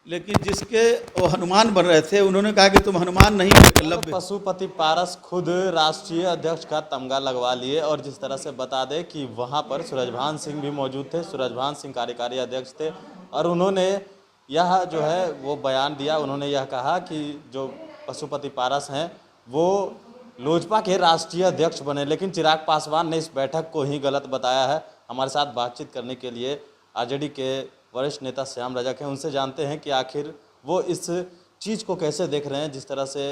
लेकिन जिसके वो हनुमान बन रहे थे उन्होंने कहा कि तुम हनुमान नहीं हो, एकलव्य हो। पशुपति पारस खुद राष्ट्रीय अध्यक्ष का तमगा लगवा लिए। और जिस तरह से बता दें कि वहां पर सूरजभान सिंह भी मौजूद थे, सूरजभान सिंह कार्यकारी अध्यक्ष थे, और उन्होंने यह जो है वो बयान दिया। उन्होंने यह कहा कि जो पशुपति पारस हैं वो लोजपा के राष्ट्रीय अध्यक्ष बने, लेकिन चिराग पासवान ने इस बैठक को ही गलत बताया है। हमारे साथ बातचीत करने के लिए आरजेडी के वरिष्ठ नेता श्याम रजक हैं, उनसे जानते हैं कि आखिर वो इस चीज़ को कैसे देख रहे हैं। जिस तरह से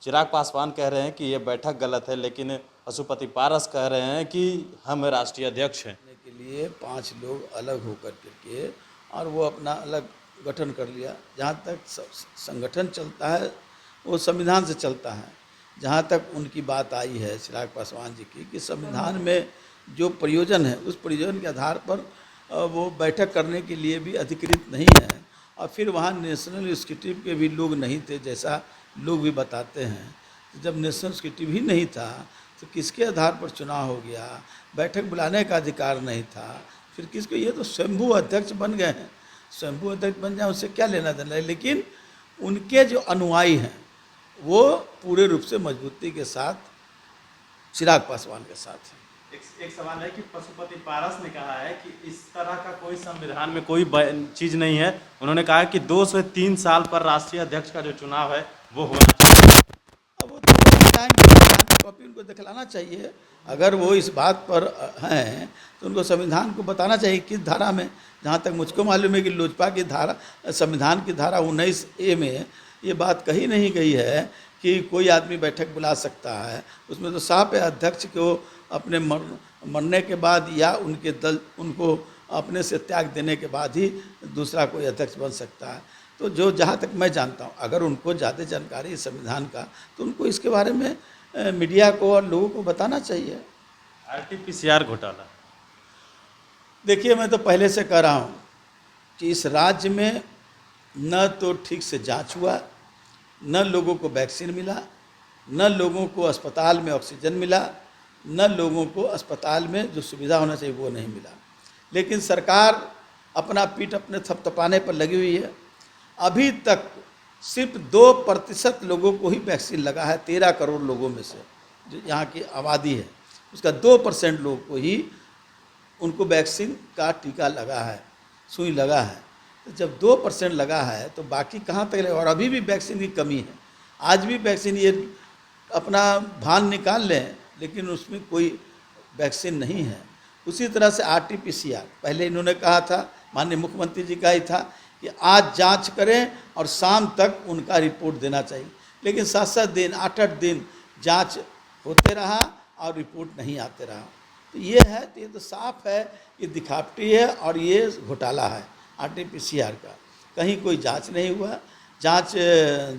चिराग पासवान कह रहे हैं कि ये बैठक गलत है, लेकिन पशुपति पारस कह रहे हैं कि हम राष्ट्रीय अध्यक्ष हैं। के लिए 5 लोग अलग होकर के और वो अपना अलग गठन कर लिया। जहाँ तक संगठन चलता है वो संविधान से चलता है। जहाँ तक उनकी बात आई है चिराग पासवान जी की कि संविधान में जो प्रयोजन है उस प्रयोजन के आधार पर वो बैठक करने के लिए भी अधिकृत नहीं है। और फिर वहाँ नेशनल एग्जीक्यूटिव के भी लोग नहीं थे, जैसा लोग भी बताते हैं। तो जब नेशनल एग्जीक्यूटिव ही नहीं था तो किसके आधार पर चुनाव हो गया? बैठक बुलाने का अधिकार नहीं था, फिर किसको? ये तो स्वयंभू अध्यक्ष बन गए हैं। स्वयंभू अध्यक्ष बन जाए उससे क्या लेना देना है। लेकिन उनके जो अनुयायी हैं वो पूरे रूप से मजबूती के साथ चिराग पासवान के साथ हैं। एक सवाल है कि पशुपति पारस ने कहा है कि इस तरह का कोई संविधान में कोई चीज़ नहीं है। उन्होंने कहा कि 2 से 3 साल पर राष्ट्रीय अध्यक्ष का जो चुनाव है वो होना चाहिए। अब वो तो टाइम की कॉपी उनको दिखलाना चाहिए। अगर वो इस बात पर हैं तो उनको संविधान को बताना चाहिए किस धारा में। जहाँ तक मुझको मालूम है कि लोजपा की धारा, संविधान की धारा 19A में ये बात कही नहीं गई है कि कोई आदमी बैठक बुला सकता है। उसमें तो साफ है अध्यक्ष को अपने मरने के बाद या उनके दल उनको अपने से त्याग देने के बाद ही दूसरा कोई अध्यक्ष बन सकता है। तो जो जहाँ तक मैं जानता हूँ, अगर उनको ज़्यादा जानकारी है संविधान का तो उनको इसके बारे में मीडिया को और लोगों को बताना चाहिए। RT-PCR घोटाला, देखिए मैं तो पहले से कह रहा हूँ कि इस राज्य में न तो ठीक से जांच हुआ, न लोगों को वैक्सीन मिला, न लोगों को अस्पताल में ऑक्सीजन मिला, न लोगों को अस्पताल में जो सुविधा होना चाहिए वो नहीं मिला। लेकिन सरकार अपना पीठ अपने थपथपाने पर लगी हुई है। अभी तक सिर्फ 2% लोगों को ही वैक्सीन लगा है। 13 करोड़ लोगों में से जो यहाँ की आबादी है उसका 2% लोगों को ही उनको वैक्सीन का टीका लगा है, सुई लगा है। तो जब 2% लगा है तो बाकी कहाँ तक लगा? और अभी भी वैक्सीन की कमी है। आज भी वैक्सीन ये अपना भान निकाल लें लेकिन उसमें कोई वैक्सीन नहीं है। उसी तरह से RT-PCR पहले इन्होंने कहा था, माननीय मुख्यमंत्री जी का ही था कि आज जांच करें और शाम तक उनका रिपोर्ट देना चाहिए। लेकिन 7-7 दिन 8-8 दिन जांच होते रहा और रिपोर्ट नहीं आते रहा। तो ये है, तो ये तो साफ है ये दिखावटी है और ये घोटाला है RT-PCR का। कहीं कोई जांच नहीं हुआ, जांच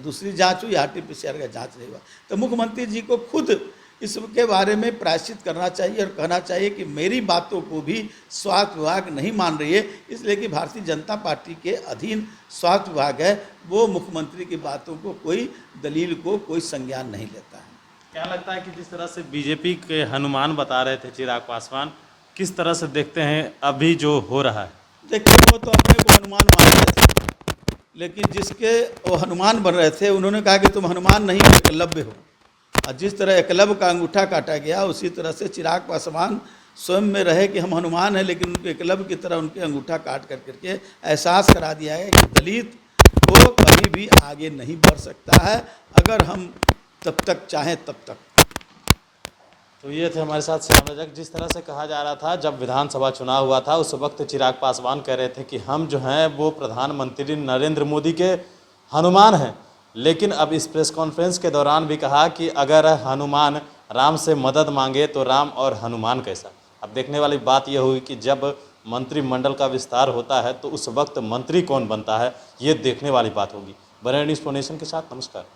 दूसरी जांच हुई, RT-PCR का जांच नहीं हुआ। तो मुख्यमंत्री जी को खुद इसके बारे में प्रायश्चित करना चाहिए और कहना चाहिए कि मेरी बातों को भी स्वास्थ्य विभाग नहीं मान रही है, इसलिए कि भारतीय जनता पार्टी के अधीन स्वास्थ्य विभाग है, वो मुख्यमंत्री की बातों को कोई दलील को कोई संज्ञान नहीं लेता है। क्या लगता है कि जिस तरह से बीजेपी के हनुमान बता रहे थे चिराग पासवान, किस तरह से देखते हैं अभी जो हो रहा है? देखिए वो तो अपने को हनुमान मान रहे थे, लेकिन जिसके वो हनुमान बन रहे थे उन्होंने कहा कि तुम हनुमान नहीं हो, एकलव्य हो। और जिस तरह एकलव्य का अंगूठा काटा गया उसी तरह से चिराग पासवान स्वयं में रहे कि हम हनुमान हैं, लेकिन उनके एकलव्य की तरह उनके अंगूठा काट करके एहसास करा दिया है कि दलित को कभी भी आगे नहीं बढ़ सकता है अगर हम तब तक चाहें तब तक। तो ये थे हमारे साथ श्याम रजक। जिस तरह से कहा जा रहा था जब विधानसभा चुनाव हुआ था उस वक्त चिराग पासवान कह रहे थे कि हम जो हैं वो प्रधानमंत्री नरेंद्र मोदी के हनुमान हैं, लेकिन अब इस प्रेस कॉन्फ्रेंस के दौरान भी कहा कि अगर हनुमान राम से मदद मांगे तो राम और हनुमान कैसा। अब देखने वाली बात यह हुई कि जब मंत्रिमंडल का विस्तार होता है तो उस वक्त मंत्री कौन बनता है, ये देखने वाली बात होगी। बने न्यूज़ नेशन के साथ नमस्कार।